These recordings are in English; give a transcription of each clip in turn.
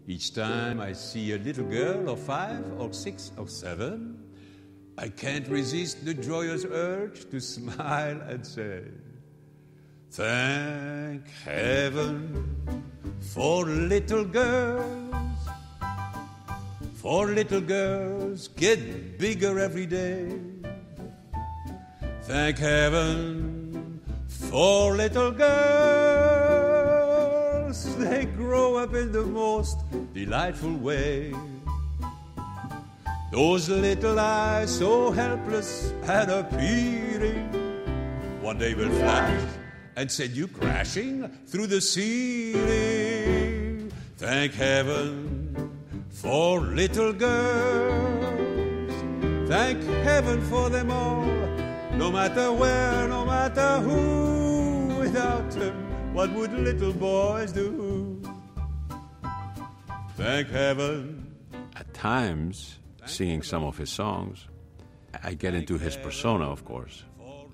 Each time I see a little girl of 5 or 6 or 7, I can't resist the joyous urge to smile and say, thank heaven for little girls. For little girls get bigger every day. Thank heaven for little girls. They grow up in the most delightful way. Those little eyes so helpless and appealing, one day will flash and send you crashing through the ceiling. Thank heaven for little girls. Thank heaven for them all, no matter where, no matter who. Without them, what would little boys do? Thank heaven. At times, singing some of his songs, I get into his persona, of course.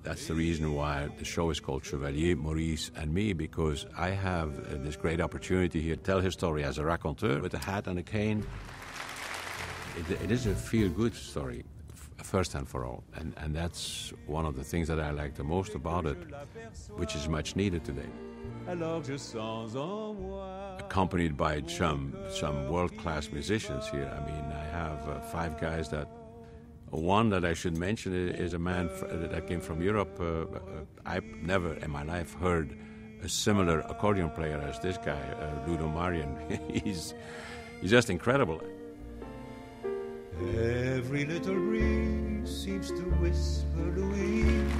That's the reason why the show is called Chevalier, Maurice and me, because I have this great opportunity here to tell his story as a raconteur with a hat and a cane. It is a feel-good story, first and for all. And that's one of the things that I like the most about it, which is much needed today. Accompanied by some world-class musicians here. I mean, I have 5 guys that... One that I should mention is a man that came from Europe. I've never in my life heard a similar accordion player as this guy, Ludo Marian. He's just incredible. Every little breeze seems to whisper Louise.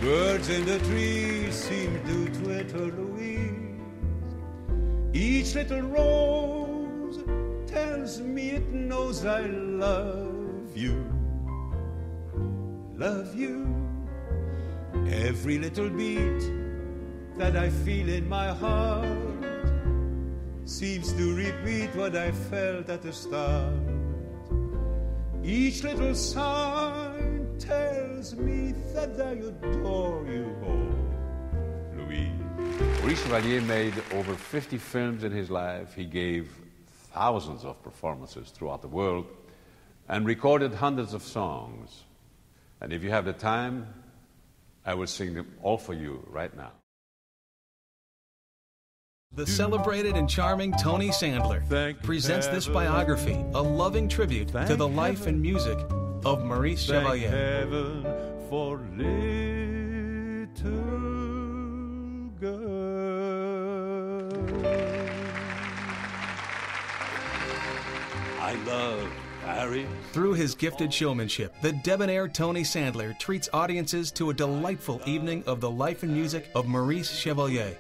Birds in the trees seem to twitter Louise. Each little rose tells me it knows I love you. Love you. Every little beat that I feel in my heart seems to repeat what I felt at the start. Each little sign tells me that I adore you, oh, Louise. Maurice Chevalier made over 50 films in his life. He gave thousands of performances throughout the world and recorded hundreds of songs. And if you have the time, I will sing them all for you right now. The celebrated and charming Tony Sandler presents this biography, a loving tribute to the life and music of Maurice Chevalier. Heaven for little girl. I love Harry. Through his gifted showmanship, the debonair Tony Sandler treats audiences to a delightful evening of the life and music of Maurice Chevalier,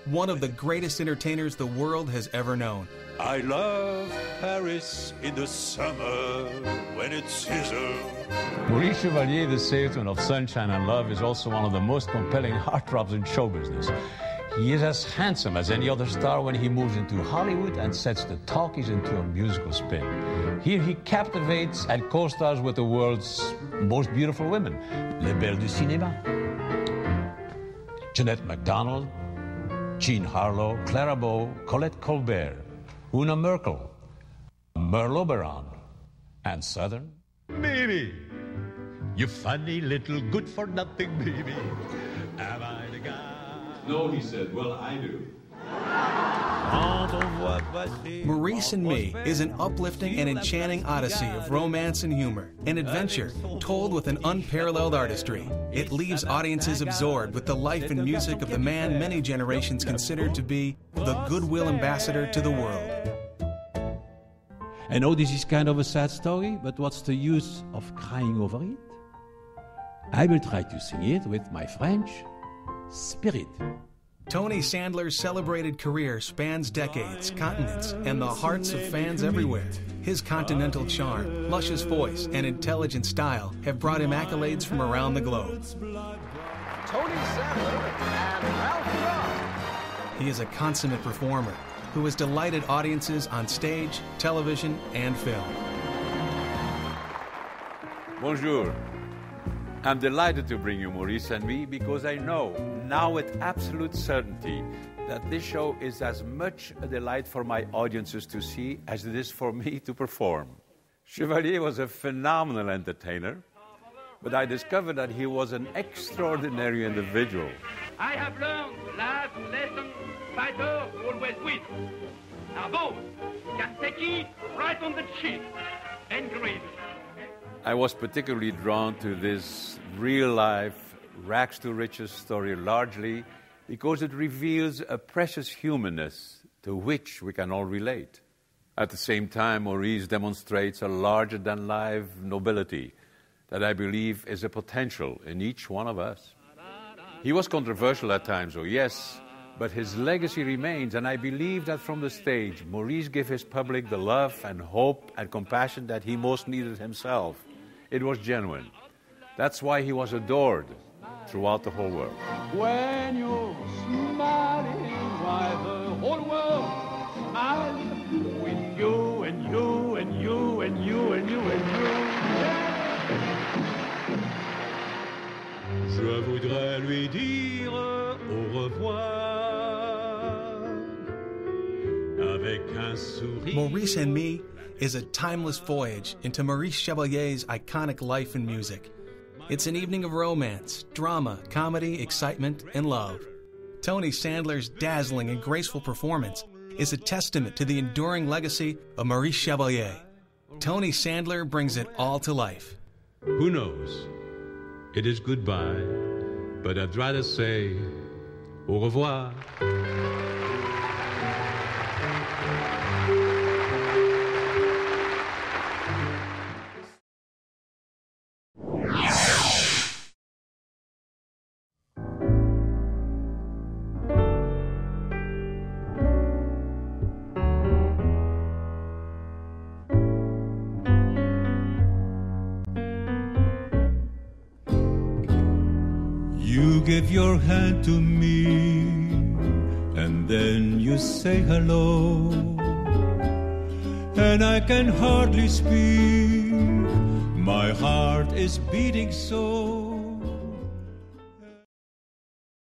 one of the greatest entertainers the world has ever known. I love Paris in the summer when it sizzles. Maurice Chevalier, the salesman of Sunshine and Love, is also one of the most compelling heartthrobs in show business. He is as handsome as any other star when he moves into Hollywood and sets the talkies into a musical spin. Here he captivates and co-stars with the world's most beautiful women. Les Belles du Cinéma. Jeanette MacDonald, Jean Harlow, Clara Bow, Colette Colbert, Una Merkel, Merle Oberon, and Southern. Baby, you funny little good-for-nothing baby. Am I the guy? No, he said, well, I do. Maurice and Me is an uplifting and enchanting odyssey of romance and humor, an adventure told with an unparalleled artistry. It leaves audiences absorbed with the life and music of the man many generations considered to be the goodwill ambassador to the world. I know this is kind of a sad story, but what's the use of crying over it? I will try to sing it with my French spirit. Tony Sandler's celebrated career spans decades, continents, and the hearts of fans everywhere. His continental charm, luscious voice, and intelligent style have brought him accolades from around the globe. Tony Sandler and Ralph Young. He is a consummate performer who has delighted audiences on stage, television, and film. Bonjour. I'm delighted to bring you Maurice and Me because I know now with absolute certainty that this show is as much a delight for my audiences to see as it is for me to perform. Chevalier was a phenomenal entertainer, but I discovered that he was an extraordinary individual. I have learned last lesson, fighter always win. Now both can take it right on the chin and grin. I was particularly drawn to this real-life, rags-to-riches story largely because it reveals a precious humanness to which we can all relate. At the same time, Maurice demonstrates a larger-than-life nobility that I believe is a potential in each one of us. He was controversial at times, oh yes, but his legacy remains, and I believe that from the stage, Maurice gave his public the love and hope and compassion that he most needed himself. It was genuine. That's why he was adored throughout the whole world. When you're smiling, why the whole world smiles with you and you and you and you and you and you. Je voudrais lui dire au revoir avec un sourire. Maurice and Me is a timeless voyage into Maurice Chevalier's iconic life and music. It's an evening of romance, drama, comedy, excitement, and love. Tony Sandler's dazzling and graceful performance is a testament to the enduring legacy of Maurice Chevalier. Tony Sandler brings it all to life. Who knows? It is goodbye, but I'd rather say au revoir. You give your hand to me, and then you say hello, and I can hardly speak, my heart is beating so.